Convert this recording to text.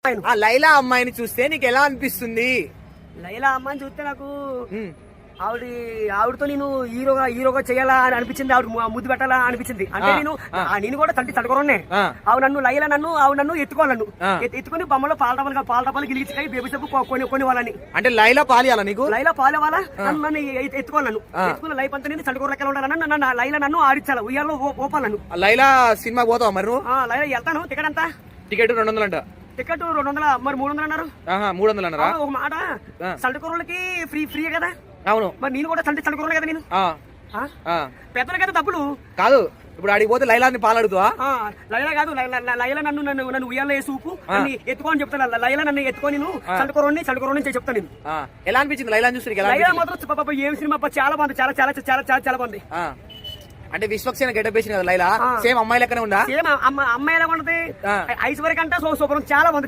ఆ లైలా అమ్మాయిని చూస్తే నీకు ఎలా అనిపిస్తుంది? లైలా అమ్మాయిని చూస్తే నాకు ఆవిడతో నేను హీరోగా చేయాలా అని అనిపించింది. ఆవిడ ముద్దు పెట్టాలా అనిపించింది. అంటే నేను కూడా తడుకోరనే ఆవిడ నన్ను ఎత్తుకోవాలి. నన్ను ఎత్తుకుని బొమ్మలో పాలటపాలు గిలిచి బేబీ సబ్బు కొని వాళ్ళని. అంటే లైలా పాలియాలా నీకు? లైలా పాలేవాలా నన్ను ఎత్తుకోవాలి. నన్ను ఎత్తుకున్న లైఫ్ అంతా నేను తడుకోర లెక్కలు ఉండాలని లైలా నన్ను ఆడించాలి. ఉయ్యాలో ఓపాలి నన్ను. లైలా సినిమా పోతావా మరి నువ్వు? లైలా వెళ్తాను. టికెట్ ఎంత? టికెట్ 200 అంట. టికెట్ 200, మరి 300 అన్నారు. 300 అన్నారా? ఒక మాట, సంటకూరలకి ఫ్రీ కదా. అవును, మరి నేను కూడా సంటకూరలే కదా. నేను పెద్దలకైతే డబ్బులు కాదు. ఇప్పుడు అడిగి పోతే లైలాని పాలడుతా? లైలా కాదు, లైలా నన్ను ఉయ్యాల సూపు ఎత్తుకోని చెప్తాను. లైలా నన్ను ఎత్తుకొని సంటకూరని చెప్తాను నేను. ఎలా అనిపించింది లైలాని చూసి? లైలా మాత్రం ఏం సినిమా చాలా బాగుంది. చాలా చాలా చాలా చాలా చాలా బాగుంది. అంటే విశ్వక్సేన గెటప్ వేసింది కదా లైలా, సేమ్ అమ్మాయి లెక్కనే ఉందా? సేమ్ అమ్మాయి ఎలా ఉంటది? ఐశ్వర్య కంటే సూపర్, చాలా బాగుంది.